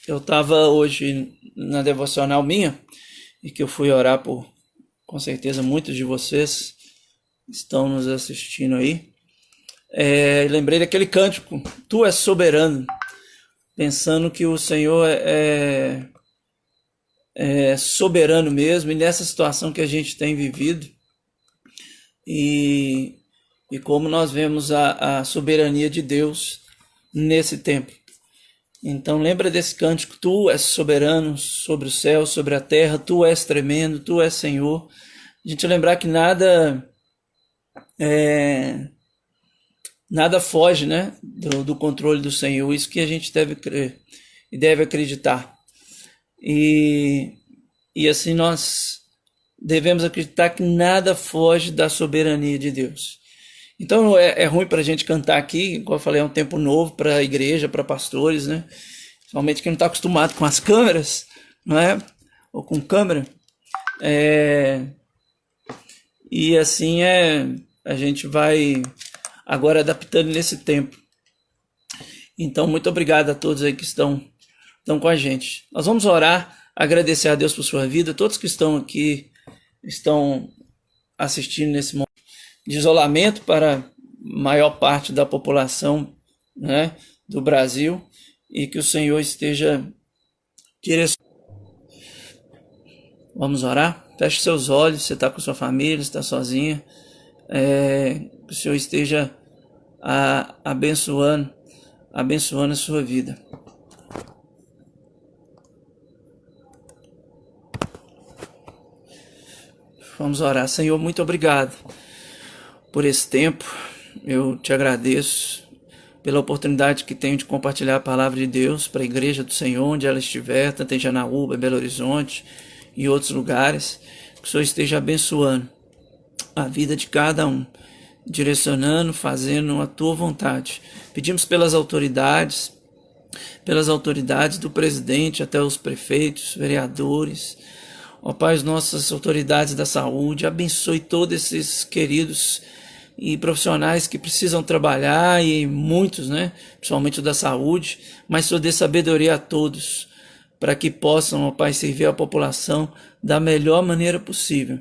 Eu estava hoje na devocional minha, e que eu fui orar por, com certeza, muitos de vocês estão nos assistindo aí. Lembrei daquele cântico, Tu és soberano, pensando que o Senhor é soberano mesmo, e nessa situação que a gente tem vivido, e como nós vemos a soberania de Deus nesse tempo. Então lembra desse cântico, Tu és soberano sobre o céu, sobre a terra, Tu és tremendo, Tu és Senhor. A gente lembrar que nada foge, né, do controle do Senhor, isso que a gente deve crer e deve acreditar. E assim nós devemos acreditar que nada foge da soberania de Deus. Então é ruim para a gente cantar aqui, como eu falei, é um tempo novo para a igreja, para pastores, né? Principalmente quem não está acostumado com as câmeras, não é? Ou com câmera. E assim a gente vai agora adaptando nesse tempo. Então, muito obrigado a todos aí que estão com a gente. Nós vamos orar, agradecer a Deus por sua vida, todos que estão aqui, estão assistindo nesse momento de isolamento para a maior parte da população, né, do Brasil, e que o Senhor esteja direcionando. Vamos orar? Feche seus olhos, você está com sua família, está sozinha, que o Senhor esteja abençoando a sua vida. Vamos orar. Senhor, muito obrigado por esse tempo. Eu te agradeço pela oportunidade que tenho de compartilhar a palavra de Deus para a igreja do Senhor, onde ela estiver, tanto em Janaúba, Belo Horizonte e outros lugares. Que o Senhor esteja abençoando a vida de cada um, direcionando, fazendo a tua vontade. Pedimos pelas autoridades do presidente até os prefeitos, vereadores. Ó Pai, as nossas autoridades da saúde, abençoe todos esses queridos e profissionais que precisam trabalhar, e muitos, né, principalmente o da saúde, mas Senhor, dê sabedoria a todos, para que possam, ó Pai, servir a população da melhor maneira possível.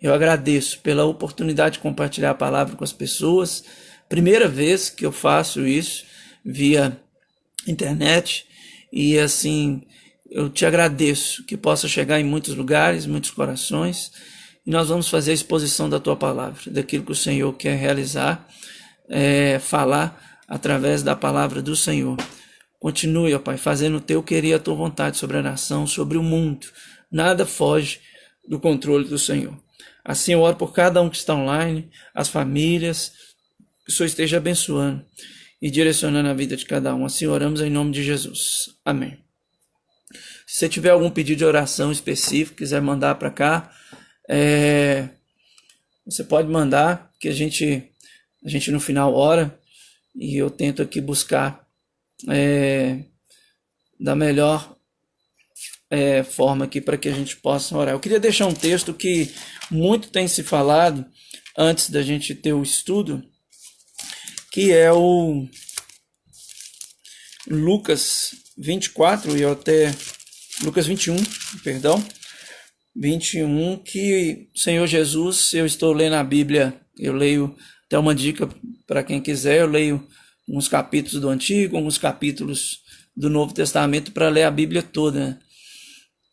Eu agradeço pela oportunidade de compartilhar a palavra com as pessoas, primeira vez que eu faço isso via internet, e assim eu te agradeço que possa chegar em muitos lugares, muitos corações, e nós vamos fazer a exposição da tua palavra, daquilo que o Senhor quer realizar, falar através da palavra do Senhor. Continue, ó Pai, fazendo o teu querer e a tua vontade sobre a nação, sobre o mundo. Nada foge do controle do Senhor. Assim eu oro por cada um que está online, as famílias, que o Senhor esteja abençoando e direcionando a vida de cada um. Assim oramos em nome de Jesus. Amém. Se você tiver algum pedido de oração específico, quiser mandar para cá, você pode mandar, que a gente no final ora, e eu tento aqui buscar da melhor forma aqui para que a gente possa orar. Eu queria deixar um texto que muito tem se falado antes da gente ter o estudo, que é o Lucas 24 e até Lucas 21, 21, que o Senhor Jesus, eu estou lendo a Bíblia, eu leio, até uma dica para quem quiser, eu leio uns capítulos do Antigo, alguns capítulos do Novo Testamento para ler a Bíblia toda, né?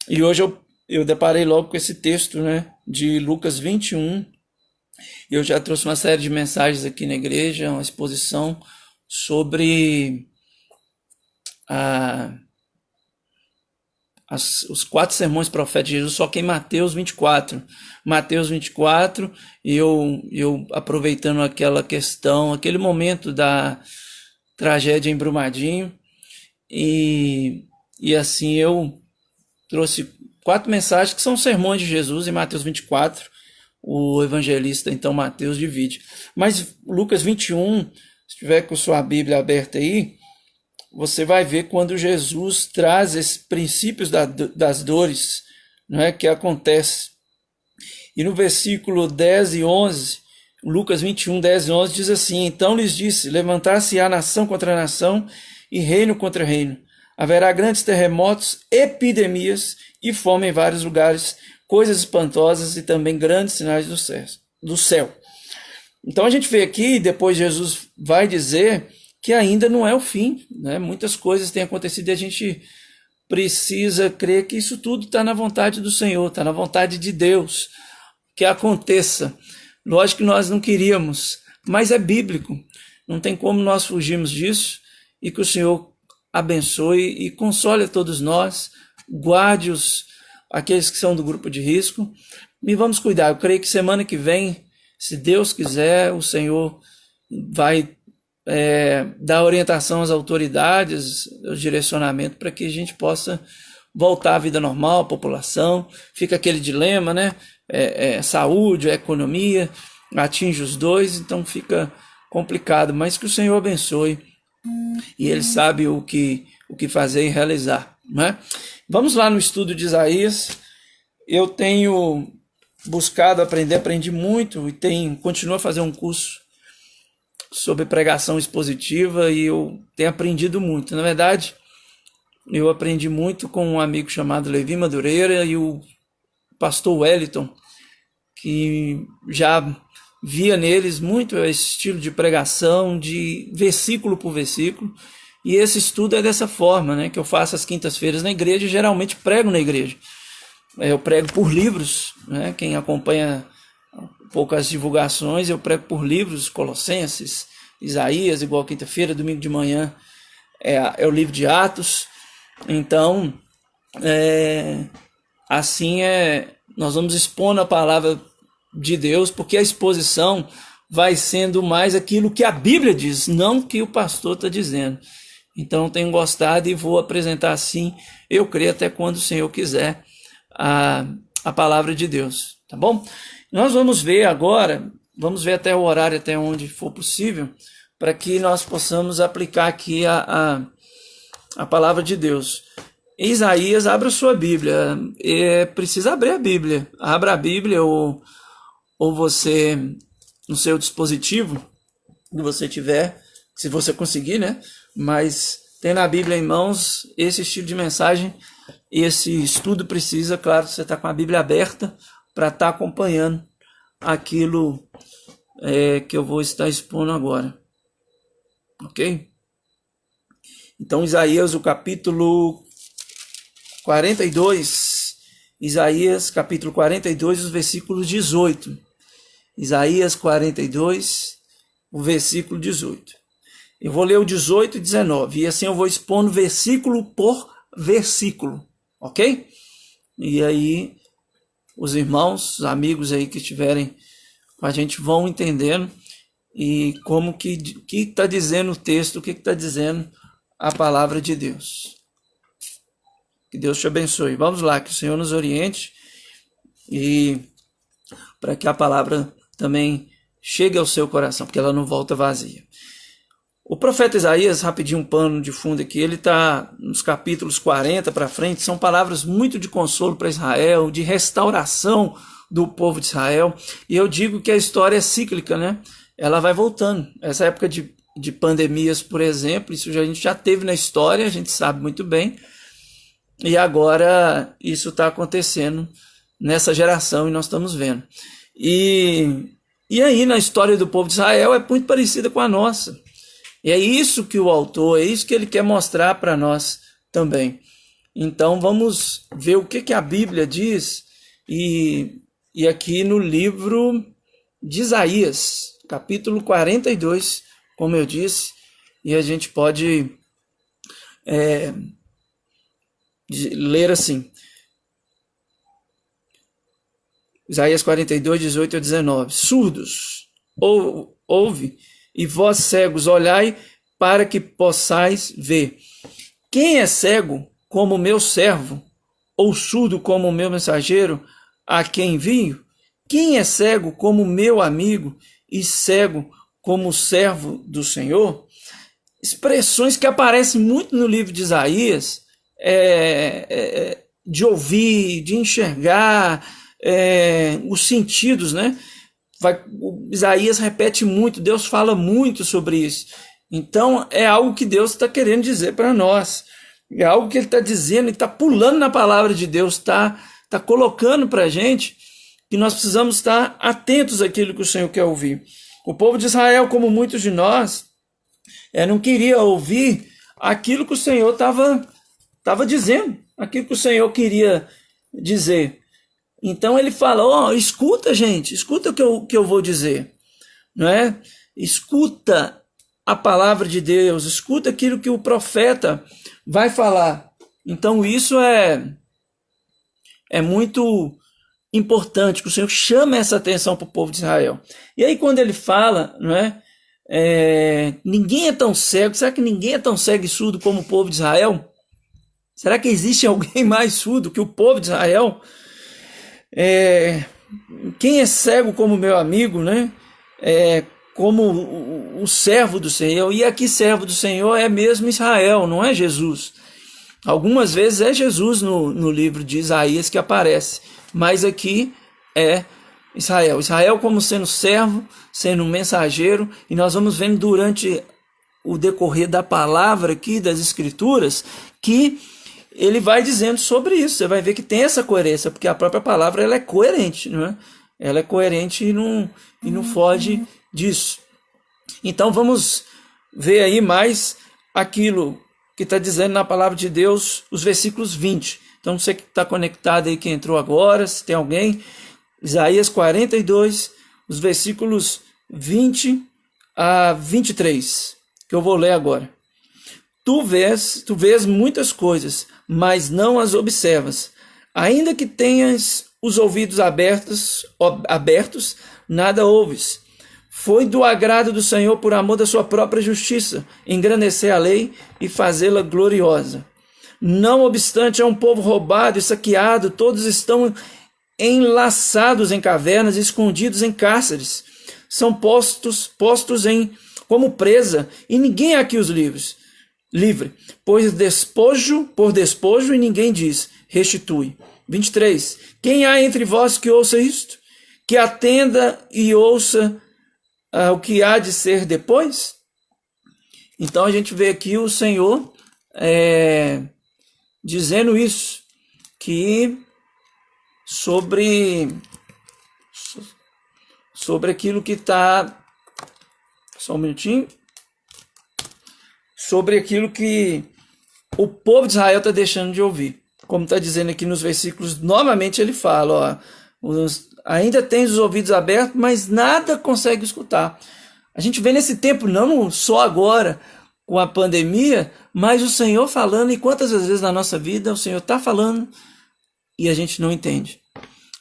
E hoje eu deparei logo com esse texto, né, de Lucas 21. Eu já trouxe uma série de mensagens aqui na igreja, uma exposição sobre os 4 sermões proféticos de Jesus, só que em Mateus 24, e eu aproveitando aquela questão, aquele momento da tragédia em Brumadinho, e assim eu trouxe 4 mensagens que são sermões de Jesus em Mateus 24, o evangelista, então, Mateus divide. Mas Lucas 21, se tiver com sua Bíblia aberta aí, você vai ver quando Jesus traz esses princípios das dores, não é, que acontece. E no versículo 10 e 11, Lucas 21, 10 e 11, diz assim: Então lhes disse, levantar-se-á nação contra nação e reino contra reino. Haverá grandes terremotos, epidemias e fome em vários lugares, coisas espantosas e também grandes sinais do céu. Então a gente vê aqui, depois Jesus vai dizer que ainda não é o fim, né? Muitas coisas têm acontecido e a gente precisa crer que isso tudo está na vontade do Senhor, está na vontade de Deus, que aconteça. Lógico que nós não queríamos, mas é bíblico, não tem como nós fugirmos disso, e que o Senhor abençoe e console a todos nós, guarde aqueles que são do grupo de risco, e vamos cuidar. Eu creio que semana que vem, se Deus quiser, o Senhor vai dar orientação às autoridades, o direcionamento para que a gente possa voltar à vida normal, a população. Fica aquele dilema, né? Saúde, economia, atinge os dois, então fica complicado, mas que o Senhor abençoe e Ele sabe o que fazer e realizar, né? Vamos lá no estudo de Isaías. Eu tenho buscado aprender, aprendi muito e continuo a fazer um curso sobre pregação expositiva e eu tenho aprendido muito. Na verdade, eu aprendi muito com um amigo chamado Levi Madureira e o pastor Wellington, que já via neles muito esse estilo de pregação, de versículo por versículo, e esse estudo é dessa forma, né, que eu faço às quintas-feiras na igreja e geralmente prego na igreja. Eu prego por livros, né, quem acompanha poucas divulgações, eu prego por livros, Colossenses, Isaías, igual quinta-feira, domingo de manhã é o livro de Atos. Então, assim nós vamos expondo a palavra de Deus, porque a exposição vai sendo mais aquilo que a Bíblia diz, não o que o pastor está dizendo. Então, tenho gostado e vou apresentar assim, eu creio até quando o Senhor quiser, a palavra de Deus, tá bom? Nós vamos ver agora, vamos ver até o horário, até onde for possível, para que nós possamos aplicar aqui a palavra de Deus. Isaías, abra sua Bíblia, precisa abrir a Bíblia, abra a Bíblia ou você, no seu dispositivo, que você tiver, se você conseguir, né? Mas tendo a Bíblia em mãos, esse estilo de mensagem, esse estudo precisa, claro, você está com a Bíblia aberta, para estar acompanhando aquilo que eu vou estar expondo agora. Ok? Então, Isaías, o capítulo 42, Isaías, capítulo 42, os versículos 18. Isaías 42, o versículo 18. Eu vou ler o 18 e 19, e assim eu vou expondo versículo por versículo, ok? E aí os irmãos, os amigos aí que estiverem com a gente vão entendendo e como que está dizendo o texto, o que está dizendo a palavra de Deus. Que Deus te abençoe. Vamos lá, que o Senhor nos oriente e para que a palavra também chegue ao seu coração, porque ela não volta vazia. O profeta Isaías, rapidinho um pano de fundo aqui, ele está nos capítulos 40 para frente, são palavras muito de consolo para Israel, de restauração do povo de Israel, e eu digo que a história é cíclica, né? Ela vai voltando. Essa época de pandemias, por exemplo, isso a gente já teve na história, a gente sabe muito bem, e agora isso está acontecendo nessa geração e nós estamos vendo. E aí na história do povo de Israel é muito parecida com a nossa. E é isso que o autor, é isso que ele quer mostrar para nós também. Então vamos ver o que a Bíblia diz e aqui no livro de Isaías, capítulo 42, como eu disse, e a gente pode ler assim. Isaías 42, 18 a 19. Surdos, ouve, e vós cegos, olhai para que possais ver. Quem é cego como meu servo, ou surdo como meu mensageiro, a quem envio? Quem é cego como meu amigo e cego como servo do Senhor? Expressões que aparecem muito no livro de Isaías, de ouvir, de enxergar, os sentidos, né? Isaías repete muito, Deus fala muito sobre isso. Então é algo que Deus está querendo dizer para nós. É algo que ele está dizendo, ele está pulando na palavra de Deus, tá colocando para a gente que nós precisamos estar atentos àquilo que o Senhor quer ouvir. O povo de Israel, como muitos de nós, não queria ouvir aquilo que o Senhor estava dizendo, aquilo que o Senhor queria dizer. Então ele fala, escuta, gente, escuta o que eu vou dizer, não é? Escuta a palavra de Deus, escuta aquilo que o profeta vai falar. Então isso é muito importante, que o Senhor chama essa atenção para o povo de Israel. E aí quando ele fala, não é? Ninguém é tão cego, será que ninguém é tão cego e surdo como o povo de Israel? Será que existe alguém mais surdo que o povo de Israel? Quem é cego como meu amigo, né? Como o servo do Senhor, e aqui servo do Senhor é mesmo Israel, não é Jesus. Algumas vezes é Jesus no livro de Isaías que aparece, mas aqui é Israel. Israel como sendo servo, sendo um mensageiro, e nós vamos vendo durante o decorrer da palavra aqui, das escrituras, que ele vai dizendo sobre isso. Você vai ver que tem essa coerência, porque a própria palavra ela é coerente, não é? Ela é coerente e não foge disso. Então vamos ver aí mais aquilo que está dizendo na palavra de Deus, os versículos 20. Então você que está conectado aí, que entrou agora, se tem alguém, Isaías 42, os versículos 20 a 23, que eu vou ler agora. Tu vês muitas coisas, mas não as observas. Ainda que tenhas os ouvidos abertos, nada ouves. Foi do agrado do Senhor, por amor da sua própria justiça, engrandecer a lei e fazê-la gloriosa. Não obstante, é um povo roubado e saqueado, todos estão enlaçados em cavernas, escondidos em cárceres. São postos como presa, e ninguém aqui os livre, pois por despojo, e ninguém diz, restitui. 23. Quem há entre vós que ouça isto? Que atenda e ouça o que há de ser depois? Então a gente vê aqui o Senhor dizendo isso, que sobre aquilo que está, só um minutinho, sobre aquilo que o povo de Israel está deixando de ouvir. Como está dizendo aqui nos versículos, novamente ele fala, ainda tens os ouvidos abertos, mas nada consegue escutar. A gente vê nesse tempo, não só agora, com a pandemia, mas o Senhor falando, e quantas vezes na nossa vida o Senhor está falando e a gente não entende.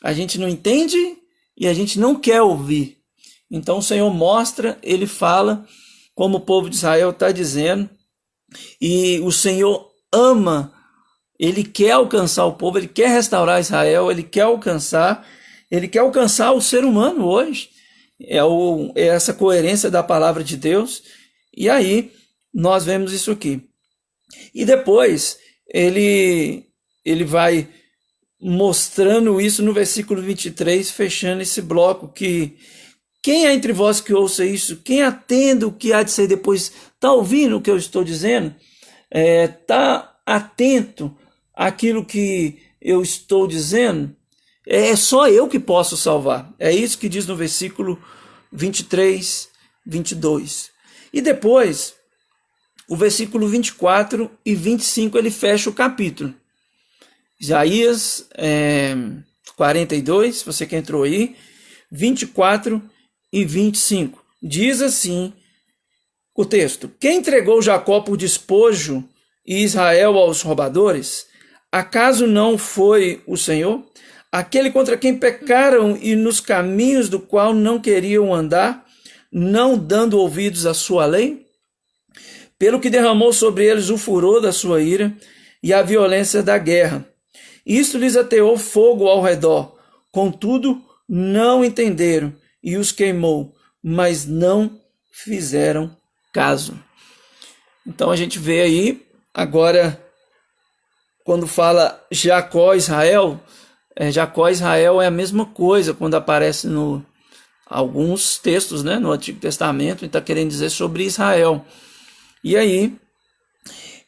A gente não entende e a gente não quer ouvir. Então o Senhor mostra, ele fala, como o povo de Israel está dizendo, e o Senhor ama, ele quer alcançar o povo, ele quer restaurar Israel, ele quer alcançar o ser humano hoje. É essa coerência da palavra de Deus. E aí nós vemos isso aqui. E depois ele vai mostrando isso no versículo 23, fechando esse bloco, que quem é entre vós que ouça isso? Quem atende o que há de ser depois? Está ouvindo o que eu estou dizendo? Está atento àquilo que eu estou dizendo? É só eu que posso salvar. É isso que diz no versículo 23, 22. E depois, o versículo 24 e 25, ele fecha o capítulo. Isaías 42, você que entrou aí, 24 e 25. Diz assim o texto: quem entregou Jacó por despojo e Israel aos roubadores? Acaso não foi o Senhor? Aquele contra quem pecaram e nos caminhos do qual não queriam andar, não dando ouvidos à sua lei? Pelo que derramou sobre eles o furor da sua ira e a violência da guerra. Isto lhes ateou fogo ao redor, contudo não entenderam, e os queimou, mas não fizeram caso. Então a gente vê aí, agora, quando fala Jacó e Israel, Jacó e Israel é a mesma coisa quando aparece alguns textos, né, no Antigo Testamento, e está querendo dizer sobre Israel. E aí,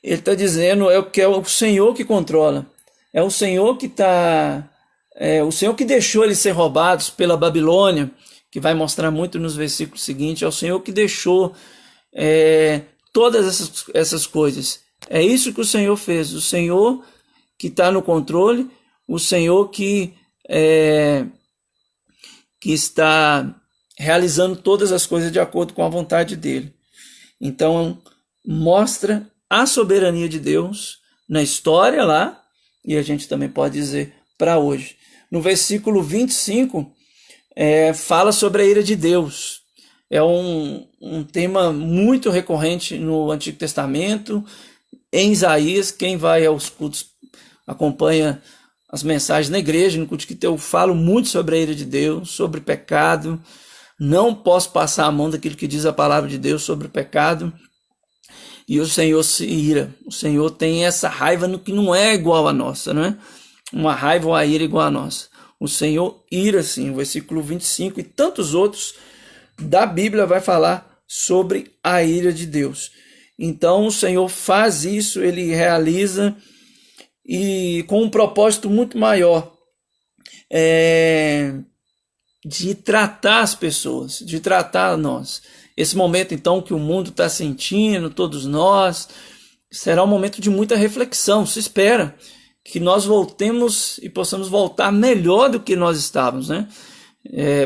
Ele está dizendo que é o Senhor que controla. É o Senhor que está... o Senhor que deixou eles ser roubados pela Babilônia, que vai mostrar muito nos versículos seguintes. É o Senhor que deixou todas essas coisas. É isso que o Senhor fez. O Senhor que está no controle, o Senhor que está realizando todas as coisas de acordo com a vontade dele. Então, mostra a soberania de Deus na história lá, e a gente também pode dizer para hoje. No versículo 25, fala sobre a ira de Deus. É um tema muito recorrente no Antigo Testamento, em Isaías. Quem vai aos cultos acompanha as mensagens na igreja, no culto que eu falo muito sobre a ira de Deus, sobre pecado. Não posso passar a mão daquilo que diz a palavra de Deus sobre o pecado. E o Senhor se ira. O Senhor tem essa raiva no que não é igual a nossa, não é? Uma raiva ou a ira igual a nossa. O Senhor ira, sim. O versículo 25 e tantos outros da Bíblia vai falar sobre a ira de Deus. Então o Senhor faz isso, ele realiza, e com um propósito muito maior, de tratar as pessoas, de tratar nós. Esse momento, então, que o mundo está sentindo, todos nós, será um momento de muita reflexão. Se espera que nós voltemos e possamos voltar melhor do que nós estávamos, né?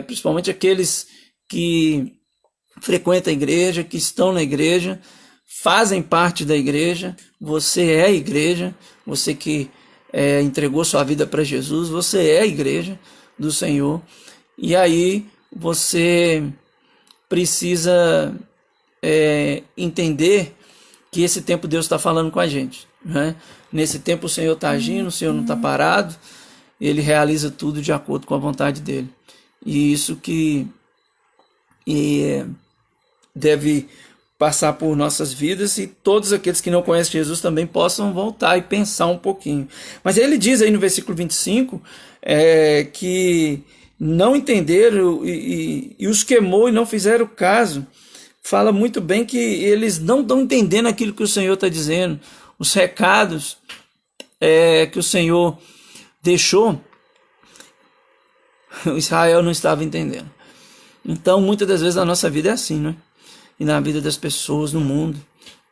Principalmente aqueles que frequentam a igreja, que estão na igreja, fazem parte da igreja. Você é a igreja, você que entregou sua vida para Jesus, você é a igreja do Senhor. E aí você precisa entender que esse tempo Deus está falando com a gente, né? Nesse tempo o Senhor está agindo, o Senhor não está parado, ele realiza tudo de acordo com a vontade dele. E isso que deve passar por nossas vidas, e todos aqueles que não conhecem Jesus também possam voltar e pensar um pouquinho. Mas ele diz aí no versículo 25 que não entenderam e os queimou e não fizeram caso. Fala muito bem que eles não estão entendendo aquilo que o Senhor está dizendo. Os recados que o Senhor deixou, o Israel não estava entendendo. Então, muitas das vezes a nossa vida é assim, né? E na vida das pessoas no mundo,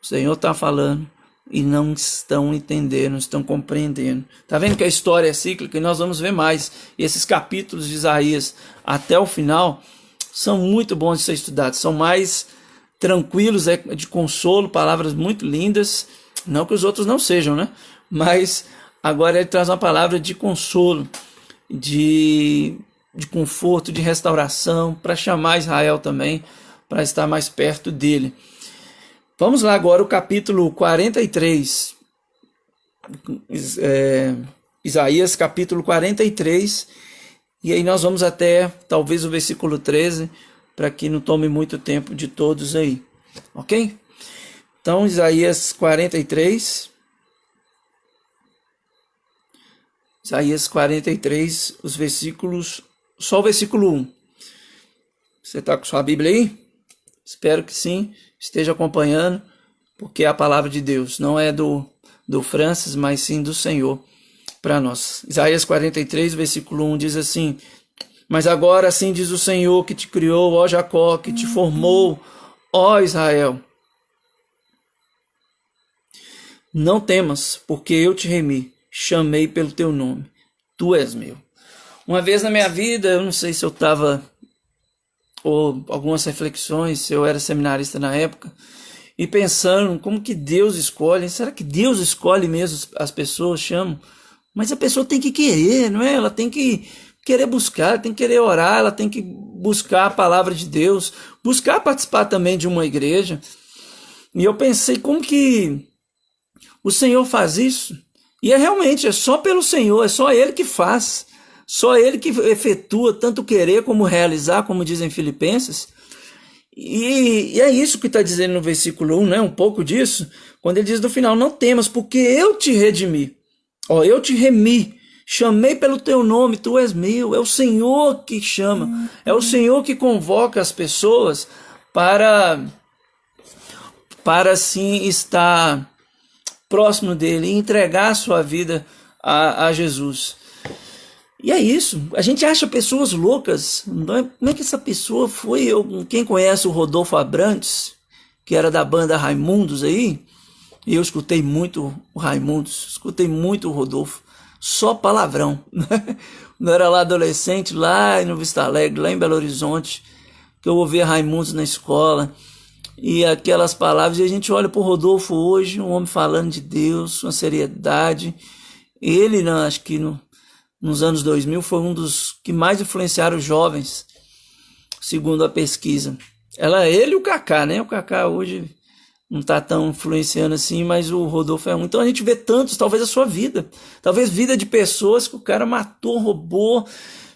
o Senhor está falando e não estão entendendo, não estão compreendendo. Está vendo que a história é cíclica e nós vamos ver mais. E esses capítulos de Isaías até o final são muito bons de ser estudados, são mais tranquilos, de consolo, palavras muito lindas. Não que os outros não sejam, né? Mas agora ele traz uma palavra de consolo, de conforto, de restauração, para chamar Israel também, para estar mais perto dele. Vamos lá agora o capítulo 43, Isaías capítulo 43, e aí nós vamos até talvez o versículo 13, para que não tome muito tempo de todos aí, ok? Então Isaías 43, os versículos, só o versículo 1. Você está com sua Bíblia aí? Espero que sim, esteja acompanhando, porque é a palavra de Deus, não é do Francis, mas sim do Senhor para nós. Isaías 43, versículo 1 diz assim: mas agora assim diz o Senhor que te criou, ó Jacó, que te formou, ó Israel. Não temas, porque eu te remi, chamei pelo teu nome, tu és meu. Uma vez na minha vida, eu não sei se eu estava, ou algumas reflexões, se eu era seminarista na época, e pensando como que Deus escolhe. Será que Deus escolhe mesmo as pessoas, chamam? Mas a pessoa tem que querer, não é? Ela tem que querer buscar, ela tem que querer orar, ela tem que buscar a palavra de Deus, buscar participar também de uma igreja. E eu pensei, como que o Senhor faz isso? E realmente, é só pelo Senhor, é só Ele que faz, só Ele que efetua tanto querer como realizar, como dizem Filipenses. E é isso que está dizendo no versículo 1, né? Um pouco disso, quando ele diz no final: não temas, porque eu te redimi, eu te remi, chamei pelo teu nome, tu és meu. É o Senhor que chama, é o Senhor que convoca as pessoas para assim estar próximo dele e entregar a sua vida a Jesus. E é isso, a gente acha pessoas loucas. Como é que essa pessoa foi? Quem conhece o Rodolfo Abrantes, que era da banda Raimundos aí, eu escutei muito o Raimundos, escutei muito o Rodolfo, só palavrão. Quando eu era lá adolescente, lá no Vista Alegre, lá em Belo Horizonte, que eu ouvia Raimundos na escola, e aquelas palavras, e a gente olha para o Rodolfo hoje, um homem falando de Deus, uma seriedade. Ele, acho que nos anos 2000, foi um dos que mais influenciaram os jovens, segundo a pesquisa. Ele e o Kaká, né? O Kaká hoje não está tão influenciando assim, mas o Rodolfo é um. Então a gente vê tantos, talvez a sua vida, talvez vida de pessoas que o cara matou, roubou,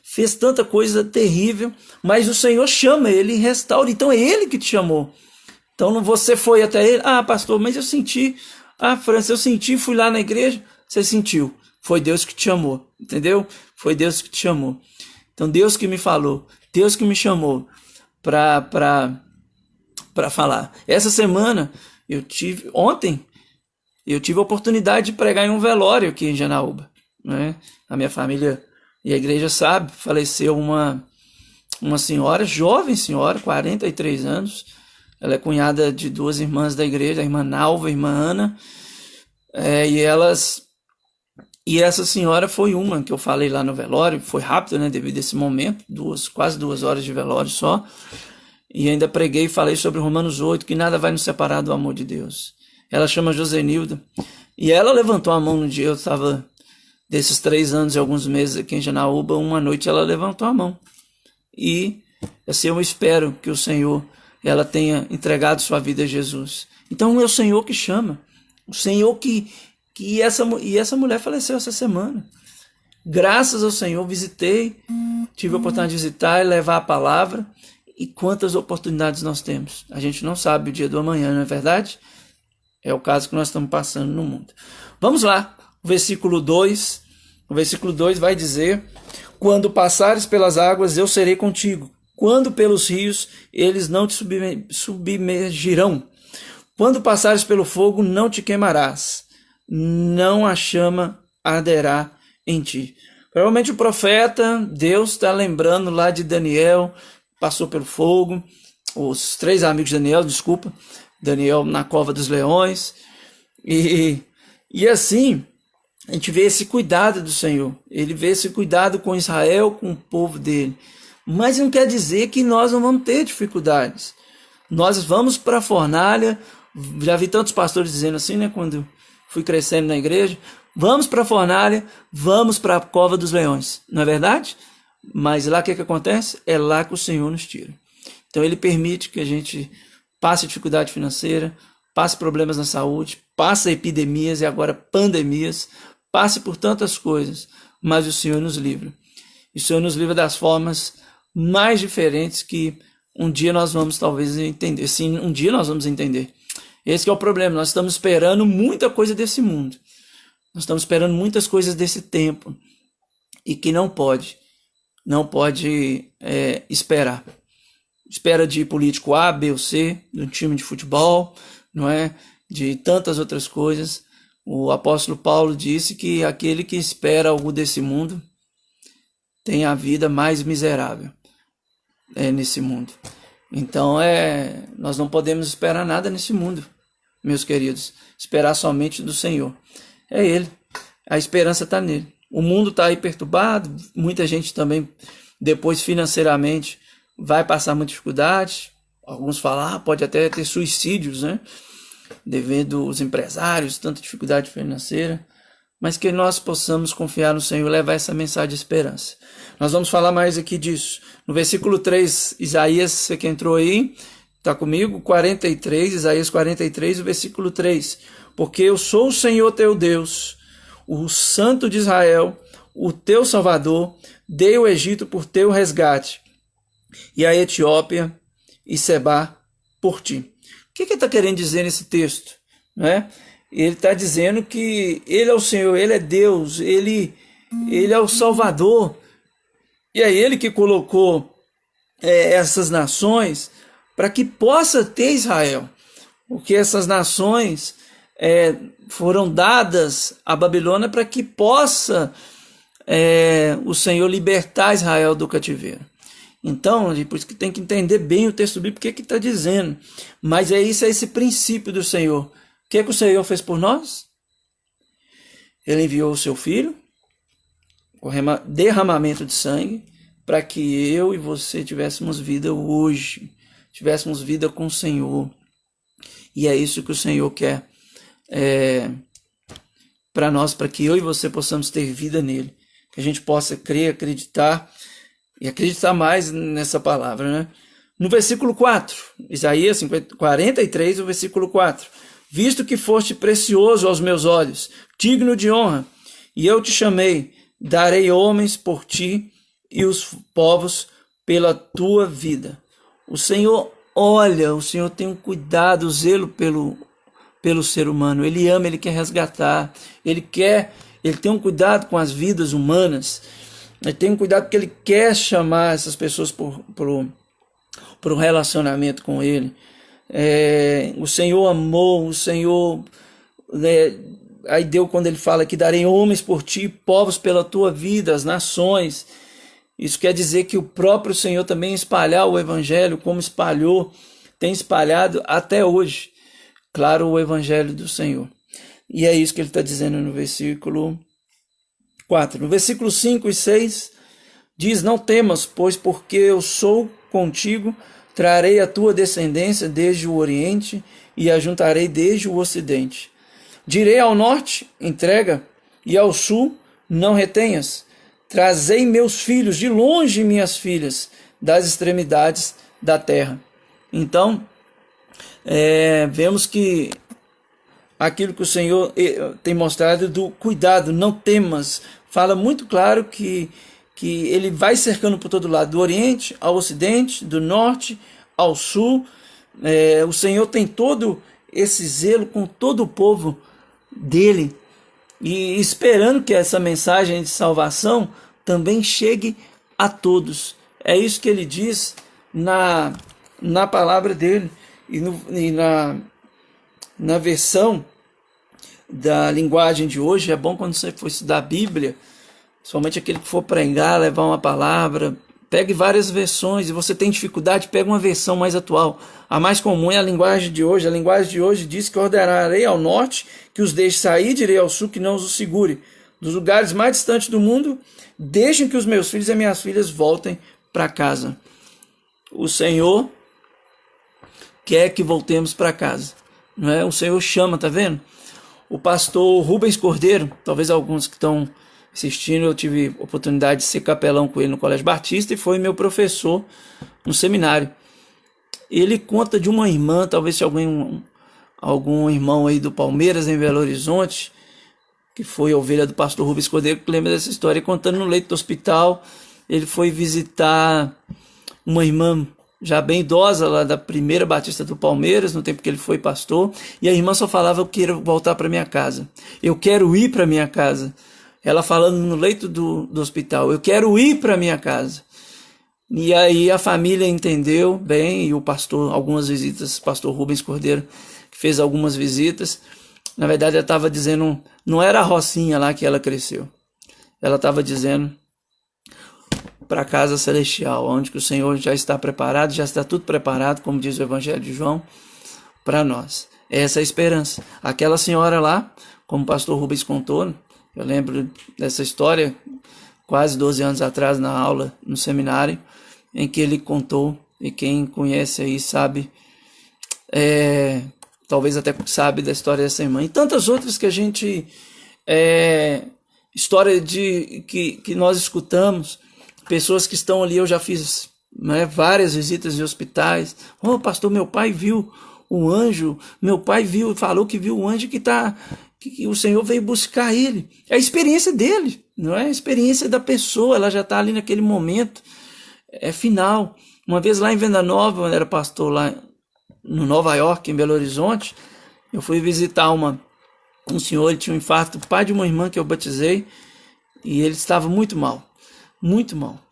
fez tanta coisa terrível, mas o Senhor chama ele e restaura. Então é ele que te chamou. Então não você foi até ele, pastor, mas eu senti, França, eu senti, fui lá na igreja, você sentiu. Foi Deus que te chamou, entendeu? Foi Deus que te chamou. Então Deus que me falou, Deus que me chamou para falar. Essa semana, ontem, eu tive a oportunidade de pregar em um velório aqui em Janaúba, né? A minha família e a igreja sabe, faleceu uma senhora, jovem senhora, 43 anos, ela é cunhada de duas irmãs da igreja, a irmã Nalva e a irmã Ana, e essa senhora foi uma que eu falei lá no velório, foi rápido, né, devido a esse momento, quase 2 horas de velório só, e ainda preguei e falei sobre Romanos 8, que nada vai nos separar do amor de Deus. Ela chama Josenilda, e ela levantou a mão no dia, eu estava desses 3 anos e alguns meses aqui em Janaúba, uma noite ela levantou a mão, e assim eu espero que o Senhor, ela tenha entregado sua vida a Jesus. Então é o Senhor que chama, o Senhor e essa mulher faleceu essa semana. Graças ao Senhor, tive a oportunidade de visitar e levar a palavra. E quantas oportunidades nós temos. A gente não sabe o dia do amanhã, não é verdade? É o caso que nós estamos passando no mundo. Vamos lá, o versículo 2. O versículo 2 vai dizer: quando passares pelas águas, eu serei contigo. Quando pelos rios, eles não te submergirão. Quando passares pelo fogo, não te queimarás. Não a chama arderá em ti. Provavelmente o profeta, Deus está lembrando lá de Daniel, passou pelo fogo, os 3 amigos de Daniel, Daniel na cova dos leões, e assim, a gente vê esse cuidado do Senhor, ele vê esse cuidado com Israel, com o povo dele, mas não quer dizer que nós não vamos ter dificuldades. Nós vamos para a fornalha, já vi tantos pastores dizendo assim, né, quando fui crescendo na igreja, vamos para a fornalha, vamos para a cova dos leões, não é verdade? Mas lá o que acontece? É lá que o Senhor nos tira. Então ele permite que a gente passe dificuldade financeira, passe problemas na saúde, passe epidemias e agora pandemias, passe por tantas coisas, mas o Senhor nos livra. E o Senhor nos livra das formas mais diferentes que um dia nós vamos talvez entender. Sim, um dia nós vamos entender. Esse que é o problema, nós estamos esperando muita coisa desse mundo. Nós estamos esperando muitas coisas desse tempo e que não pode esperar. Espera de político A, B ou C, de um time de futebol, não é? De tantas outras coisas. O apóstolo Paulo disse que aquele que espera algo desse mundo tem a vida mais miserável nesse mundo. Então nós não podemos esperar nada nesse mundo, meus queridos. Esperar somente do Senhor. É Ele. A esperança está nele. O mundo está aí perturbado, muita gente também, depois financeiramente, vai passar muita dificuldade. Alguns falam, pode até ter suicídios, né? Devido aos empresários, tanta dificuldade financeira. Mas que nós possamos confiar no Senhor e levar essa mensagem de esperança. Nós vamos falar mais aqui disso. No versículo 3, Isaías, você que entrou aí, está comigo? 43, Isaías 43, o versículo 3. Porque eu sou o Senhor teu Deus, o Santo de Israel, o teu Salvador, dei o Egito por teu resgate, e a Etiópia e Sebá por ti. O que ele está querendo dizer nesse texto? Né? Ele está dizendo que Ele é o Senhor, Ele é Deus, Ele é o Salvador, e é Ele que colocou essas nações para que possa ter Israel, porque essas nações foram dadas à Babilônia para que possa o Senhor libertar Israel do cativeiro. Então, por isso que tem que entender bem o texto bíblico, o que está dizendo. Mas é esse princípio do Senhor. O que o Senhor fez por nós? Ele enviou o seu Filho, o derramamento de sangue, para que eu e você tivéssemos vida hoje, tivéssemos vida com o Senhor. E é isso que o Senhor quer para nós, para que eu e você possamos ter vida nele, que a gente possa crer, acreditar e acreditar mais nessa palavra, né? No versículo 4, Isaías 43, o versículo 4: visto que foste precioso aos meus olhos, digno de honra, e eu te chamei, darei homens por ti e os povos pela tua vida. O Senhor olha, o Senhor tem um cuidado, zelo pelo ser humano. Ele ama, ele quer resgatar, ele tem um cuidado com as vidas humanas. Ele tem um cuidado porque ele quer chamar essas pessoas por um relacionamento com ele. O Senhor amou, o Senhor aí deu, quando ele fala que darei homens por ti, povos pela tua vida, as nações. Isso quer dizer que o próprio Senhor também espalhar o evangelho, como tem espalhado até hoje, claro, o evangelho do Senhor. E é isso que ele está dizendo no versículo 4. No versículo 5 e 6 diz: não temas, pois porque eu sou contigo, trarei a tua descendência desde o oriente e a juntarei desde o ocidente. Direi ao norte, entrega, e ao sul, não retenhas. Trazei meus filhos de longe, minhas filhas, das extremidades da terra. Então, vemos que aquilo que o Senhor tem mostrado do cuidado, não temas, fala muito claro que ele vai cercando por todo lado, do oriente ao ocidente, do norte ao sul. O Senhor tem todo esse zelo com todo o povo dele, e esperando que essa mensagem de salvação também chegue a todos. É isso que ele diz na palavra dele, e na versão da linguagem de hoje. É bom quando você for estudar a Bíblia, somente aquele que for pregar, levar uma palavra, pegue várias versões. E você tem dificuldade, pega uma versão mais atual. A mais comum é a linguagem de hoje. A linguagem de hoje diz que ordenarei ao norte que os deixe sair, direi ao sul que não os segure. Dos lugares mais distantes do mundo, deixem que os meus filhos e minhas filhas voltem para casa. O Senhor quer que voltemos para casa, não é? O Senhor chama, tá vendo? O pastor Rubens Cordeiro, talvez alguns que estão assistindo, eu tive oportunidade de ser capelão com ele no Colégio Batista e foi meu professor no seminário. Ele conta de uma irmã, talvez se algum irmão aí do Palmeiras, em Belo Horizonte, que foi ovelha do pastor Rubens Cordeiro, que lembra dessa história, contando no leito do hospital. Ele foi visitar uma irmã já bem idosa, lá da primeira Batista do Palmeiras, no tempo que ele foi pastor, e a irmã só falava: eu quero voltar para minha casa, eu quero ir para minha casa. Ela falando no leito do hospital: eu quero ir para minha casa. E aí a família entendeu bem, e o pastor, algumas visitas, pastor Rubens Cordeiro, que fez algumas visitas, na verdade ela estava dizendo, não era a Rocinha lá que ela cresceu, ela estava dizendo para a casa celestial, onde que o Senhor já está preparado, já está tudo preparado, como diz o Evangelho de João, para nós. Essa é a esperança. Aquela senhora lá, como o pastor Rubens contou, eu lembro dessa história quase 12 anos atrás, na aula no seminário, em que ele contou, e quem conhece aí sabe, talvez até sabe da história dessa irmã, e tantas outras que a gente, história que nós escutamos, pessoas que estão ali. Eu já fiz várias visitas em hospitais. Pastor, meu pai viu o anjo, meu pai falou que viu o anjo que o Senhor veio buscar ele. É a experiência dele, não é a experiência da pessoa, ela já está ali naquele momento, final. Uma vez lá em Venda Nova, eu era pastor lá no Nova York, em Belo Horizonte, eu fui visitar um senhor, ele tinha um infarto, pai de uma irmã que eu batizei, e ele estava muito mal,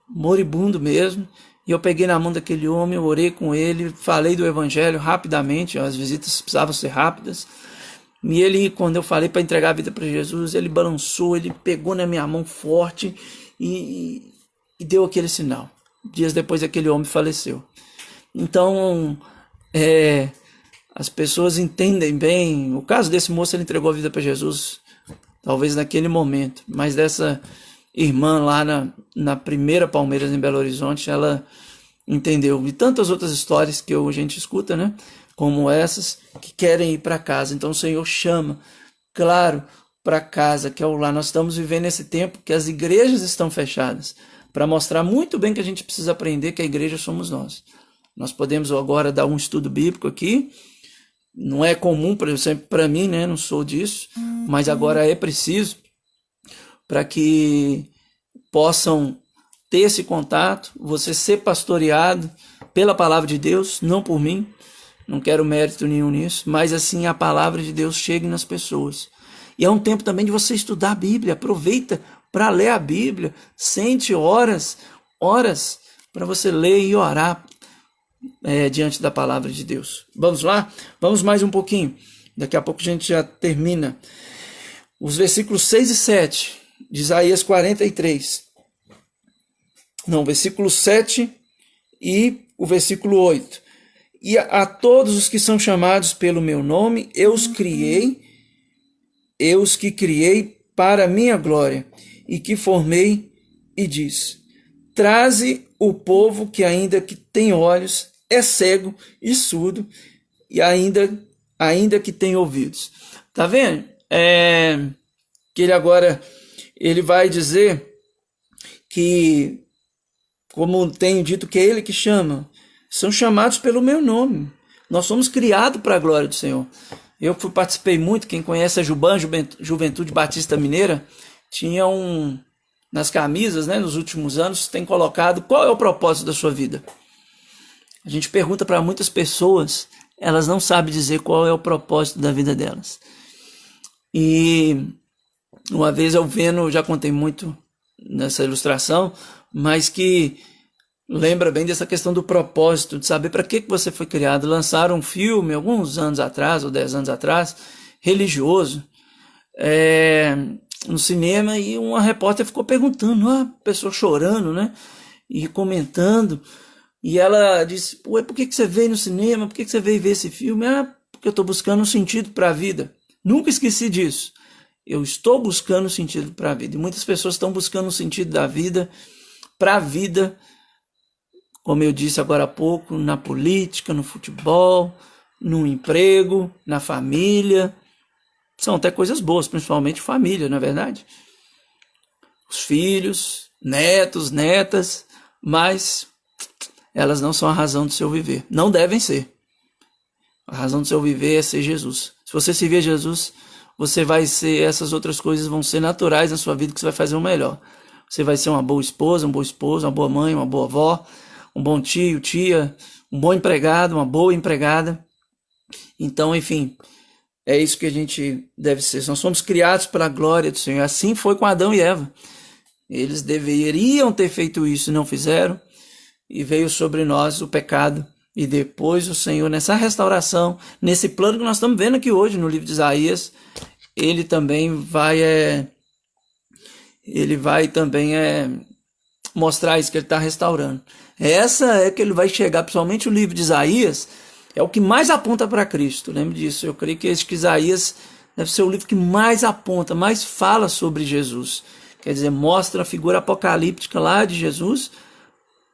moribundo mesmo, e eu peguei na mão daquele homem, eu orei com ele, falei do evangelho rapidamente, as visitas precisavam ser rápidas, E ele, quando eu falei para entregar a vida para Jesus, ele balançou, ele pegou na minha mão forte e deu aquele sinal. Dias depois aquele homem faleceu. Então, as pessoas entendem bem. O caso desse moço, ele entregou a vida para Jesus, talvez naquele momento, mas dessa irmã lá na primeira Palmeiras em Belo Horizonte, ela entendeu. E tantas outras histórias que a gente escuta, né? Como essas, que querem ir para casa. Então o Senhor chama, claro, para casa, que é o lar. Nós estamos vivendo esse tempo que as igrejas estão fechadas, para mostrar muito bem que a gente precisa aprender que a igreja somos nós. Nós podemos agora dar um estudo bíblico aqui. Não é comum, por exemplo, para mim, né? Não sou disso, mas agora é preciso para que possam ter esse contato, você ser pastoreado pela palavra de Deus, não por mim. Não quero mérito nenhum nisso, mas assim a palavra de Deus chegue nas pessoas. E é um tempo também de você estudar a Bíblia. Aproveita para ler a Bíblia. Sente horas para você ler e orar diante da palavra de Deus. Vamos lá? Vamos mais um pouquinho. Daqui a pouco a gente já termina. Os versículos 6 e 7 de Isaías 43. Não, versículo 7 e o versículo 8. E a todos os que são chamados pelo meu nome, eu os que criei para a minha glória, e que formei, e diz: traze o povo que ainda que tem olhos, é cego e surdo, e ainda que tem ouvidos. Tá vendo? Que ele vai dizer que, como tenho dito, que é ele que chama, são chamados pelo meu nome. Nós somos criados para a glória do Senhor. Eu participei muito, quem conhece a Juban, Juventude Batista Mineira, tinha nas camisas, né, nos últimos anos, tem colocado qual é o propósito da sua vida. A gente pergunta para muitas pessoas, elas não sabem dizer qual é o propósito da vida delas. E uma vez eu vendo, já contei muito nessa ilustração, mas que lembra bem dessa questão do propósito, de saber para que você foi criado. Lançaram um filme alguns anos atrás, ou 10 anos atrás, religioso, no cinema, e uma repórter ficou perguntando, a pessoa chorando, né, e comentando, e ela disse: por que você veio no cinema? Por que você veio ver esse filme? Porque eu estou buscando um sentido para a vida. Nunca esqueci disso. Eu estou buscando um sentido para a vida. E muitas pessoas estão buscando um sentido da vida, para a vida, como eu disse agora há pouco, na política, no futebol, no emprego, na família. São até coisas boas, principalmente família, não é verdade? Os filhos, netos, netas, mas elas não são a razão do seu viver. Não devem ser. A razão do seu viver é ser Jesus. Se você servir a Jesus, você vai ser, essas outras coisas vão ser naturais na sua vida, que você vai fazer o melhor. Você vai ser uma boa esposa, um bom esposo, uma boa mãe, uma boa avó, um bom tio, tia, um bom empregado, uma boa empregada. Então, enfim, é isso que a gente deve ser. Nós somos criados para a glória do Senhor. Assim foi com Adão e Eva. Eles deveriam ter feito isso e não fizeram. E veio sobre nós o pecado. E depois o Senhor, nessa restauração, nesse plano que nós estamos vendo aqui hoje no livro de Isaías, ele também vai mostrar isso, que ele está restaurando. Essa é que ele vai chegar, principalmente o livro de Isaías, é o que mais aponta para Cristo. Lembre disso. Eu creio que Isaías deve ser o livro que mais aponta, mais fala sobre Jesus. Quer dizer, mostra a figura apocalíptica lá de Jesus,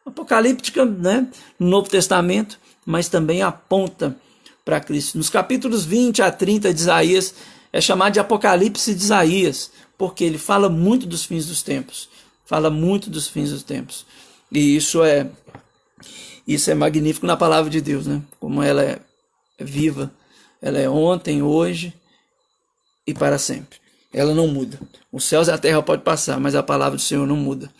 apocalíptica, né, no Novo Testamento, mas também aponta para Cristo. Nos capítulos 20 a 30 de Isaías, é chamado de Apocalipse de Isaías, porque ele fala muito dos fins dos tempos. Fala muito dos fins dos tempos. E isso é magnífico na palavra de Deus, né? Como ela é viva, ela é ontem, hoje e para sempre. Ela não muda. Os céus e a terra podem passar, mas a palavra do Senhor não muda,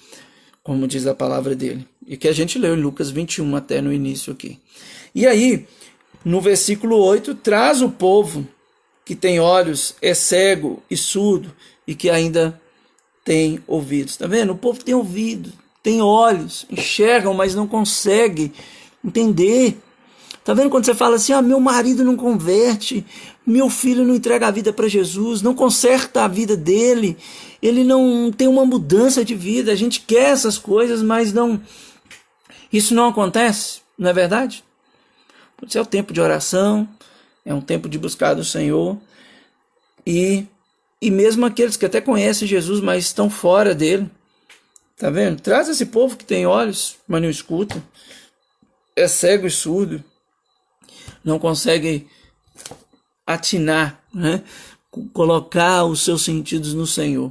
como diz a palavra dele. E que a gente leu em Lucas 21 até no início aqui. E aí, no versículo 8, traz o povo que tem olhos, é cego e surdo, e que ainda tem ouvidos. Tá vendo? O povo tem ouvido, tem olhos, enxergam, mas não consegue entender. Tá vendo quando você fala assim, meu marido não converte, meu filho não entrega a vida para Jesus, não conserta a vida dele, ele não tem uma mudança de vida, a gente quer essas coisas, mas não, isso não acontece, não é verdade? Isso é o tempo de oração, é um tempo de buscar do Senhor, e mesmo aqueles que até conhecem Jesus, mas estão fora dele, tá vendo? Traz esse povo que tem olhos, mas não escuta, é cego e surdo, não consegue atinar, né? Colocar os seus sentidos no Senhor,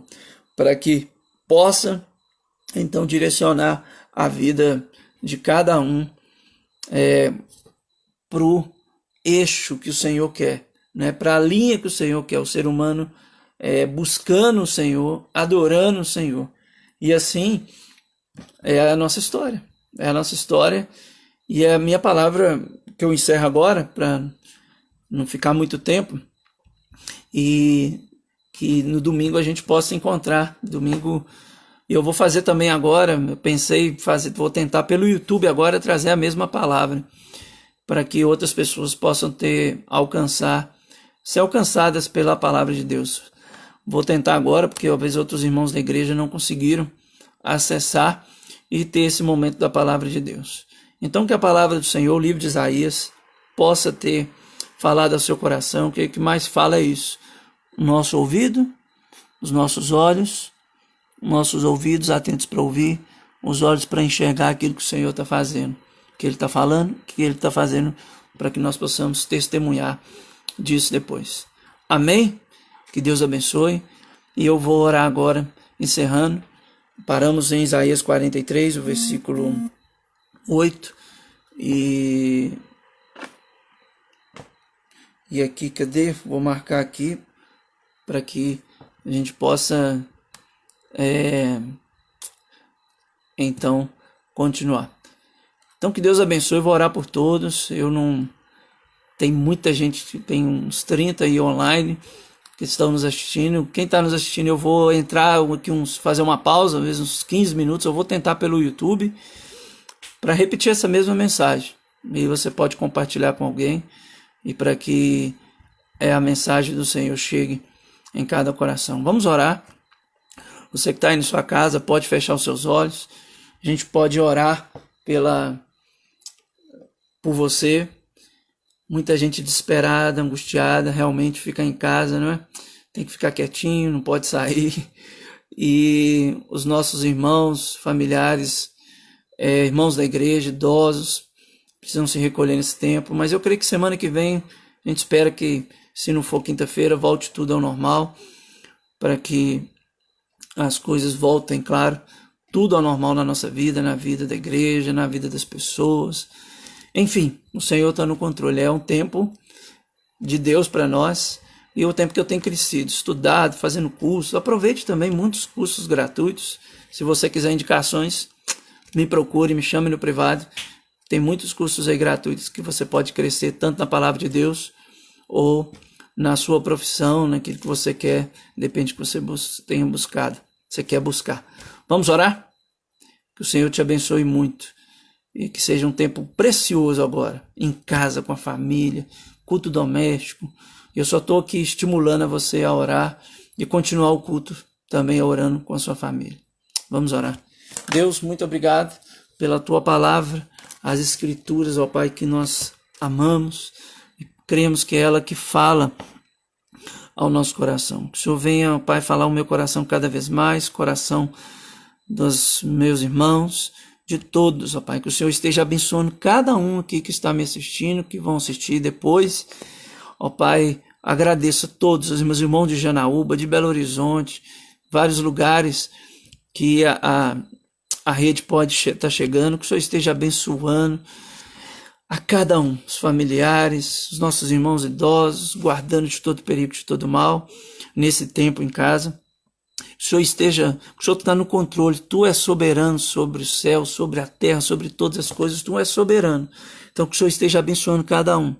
para que possa então direcionar a vida de cada um para o eixo que o Senhor quer, né? Para a linha que o Senhor quer, o ser humano buscando o Senhor, adorando o Senhor. E assim é a nossa história, e a minha palavra que eu encerro agora, para não ficar muito tempo, e que no domingo a gente possa encontrar. Domingo eu vou fazer também agora, eu pensei fazer, vou tentar pelo YouTube agora trazer a mesma palavra, para que outras pessoas possam ser alcançadas pela palavra de Deus. Vou tentar agora, porque talvez outros irmãos da igreja não conseguiram acessar e ter esse momento da palavra de Deus. Então que a palavra do Senhor, o livro de Isaías, possa ter falado ao seu coração. Que o que mais fala é isso: o nosso ouvido, os nossos olhos, nossos ouvidos atentos para ouvir, os olhos para enxergar aquilo que o Senhor está fazendo, que Ele está falando, que Ele está fazendo, para que nós possamos testemunhar disso depois. Amém? Que Deus abençoe. E eu vou orar agora, encerrando. Paramos em Isaías 43, o versículo 8. E aqui, cadê? Vou marcar aqui para que a gente possa então continuar. Então que Deus abençoe. Eu vou orar por todos. Tem muita gente, tem uns 30 aí online que estão nos assistindo. Quem está nos assistindo, eu vou entrar aqui, fazer uma pausa, às vezes uns 15 minutos, eu vou tentar pelo YouTube para repetir essa mesma mensagem. E você pode compartilhar com alguém, e para que a mensagem do Senhor chegue em cada coração. Vamos orar. Você que está aí na sua casa pode fechar os seus olhos. A gente pode orar por você. Muita gente desesperada, angustiada, realmente fica em casa, não é? Tem que ficar quietinho, não pode sair. E os nossos irmãos, familiares, irmãos da igreja, idosos, precisam se recolher nesse tempo. Mas eu creio que semana que vem, a gente espera que, se não for quinta-feira, volte tudo ao normal, para que as coisas voltem, claro, tudo ao normal na nossa vida, na vida da igreja, na vida das pessoas. Enfim, o Senhor está no controle. É um tempo de Deus para nós, e é o tempo que eu tenho crescido, estudado, fazendo cursos. Aproveite também muitos cursos gratuitos. Se você quiser indicações, me procure, me chame no privado. Tem muitos cursos aí gratuitos que você pode crescer tanto na palavra de Deus ou na sua profissão, naquilo que você quer, depende do que você tenha buscado, você quer buscar. Vamos orar? Que o Senhor te abençoe muito. E que seja um tempo precioso agora, em casa, com a família, culto doméstico. Eu só estou aqui estimulando a você a orar e continuar o culto também orando com a sua família. Vamos orar. Deus, muito obrigado pela tua palavra, as escrituras, ó Pai, que nós amamos e cremos que é ela que fala ao nosso coração. Que o Senhor venha, ó Pai, falar ao meu coração cada vez mais, coração dos meus irmãos, de todos, ó Pai, que o Senhor esteja abençoando cada um aqui que está me assistindo, que vão assistir depois, ó Pai. Agradeço a todos os meus irmãos de Janaúba, de Belo Horizonte, vários lugares que a rede pode estar chegando, que o Senhor esteja abençoando a cada um, os familiares, os nossos irmãos idosos, guardando de todo perigo, de todo mal, nesse tempo em casa. O Senhor está no controle, Tu és soberano sobre o céu, sobre a terra, sobre todas as coisas, Tu és soberano. Então que o Senhor esteja abençoando cada um,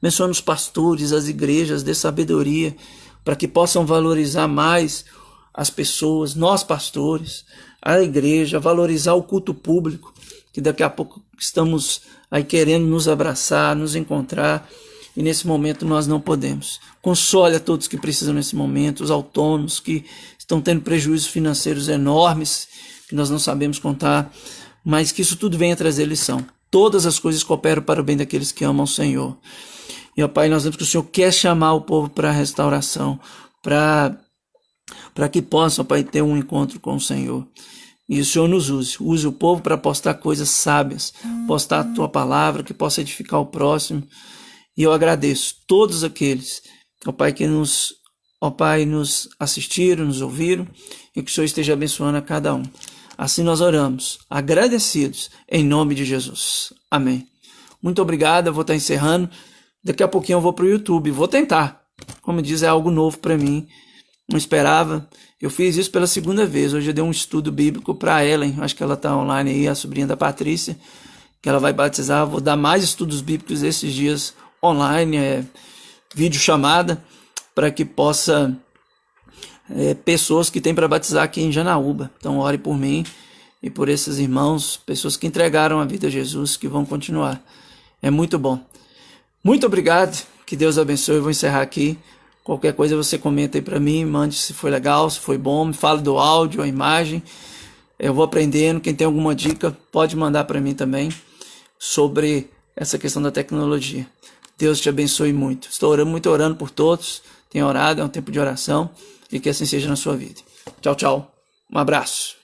abençoando os pastores, as igrejas, dê sabedoria, para que possam valorizar mais as pessoas, nós pastores, a igreja, valorizar o culto público, que daqui a pouco estamos aí querendo nos abraçar, nos encontrar, e nesse momento nós não podemos. Console a todos que precisam nesse momento, os autônomos que estão tendo prejuízos financeiros enormes, que nós não sabemos contar, mas que isso tudo venha trazer lição. Todas as coisas cooperam para o bem daqueles que amam o Senhor. E, ó Pai, nós vemos que o Senhor quer chamar o povo para a restauração, para que possam, Pai, ter um encontro com o Senhor. E o Senhor nos use o povo para postar coisas sábias, postar a Tua palavra, que possa edificar o próximo. E eu agradeço todos aqueles, ó Pai, que nos assistiram, nos ouviram, e que o Senhor esteja abençoando a cada um. Assim nós oramos, agradecidos, em nome de Jesus. Amém. Muito obrigado, eu vou estar encerrando. Daqui a pouquinho eu vou para o YouTube, vou tentar. Como diz, é algo novo para mim. Não esperava. Eu fiz isso pela segunda vez. Hoje eu dei um estudo bíblico para a Ellen. Acho que ela está online aí, a sobrinha da Patrícia, que ela vai batizar. Vou dar mais estudos bíblicos esses dias online, vídeo chamada, para que possa pessoas que tem para batizar aqui em Janaúba. Então ore por mim e por esses irmãos, pessoas que entregaram a vida a Jesus, que vão continuar. É muito bom. Muito obrigado, que Deus abençoe. Eu vou encerrar aqui. Qualquer coisa você comenta aí para mim, mande se foi legal, se foi bom, me fala do áudio, a imagem. Eu vou aprendendo. Quem tem alguma dica, pode mandar para mim também sobre essa questão da tecnologia. Deus te abençoe muito. Estou orando por todos. Tenho orado, é um tempo de oração, e que assim seja na sua vida. Tchau, tchau. Um abraço.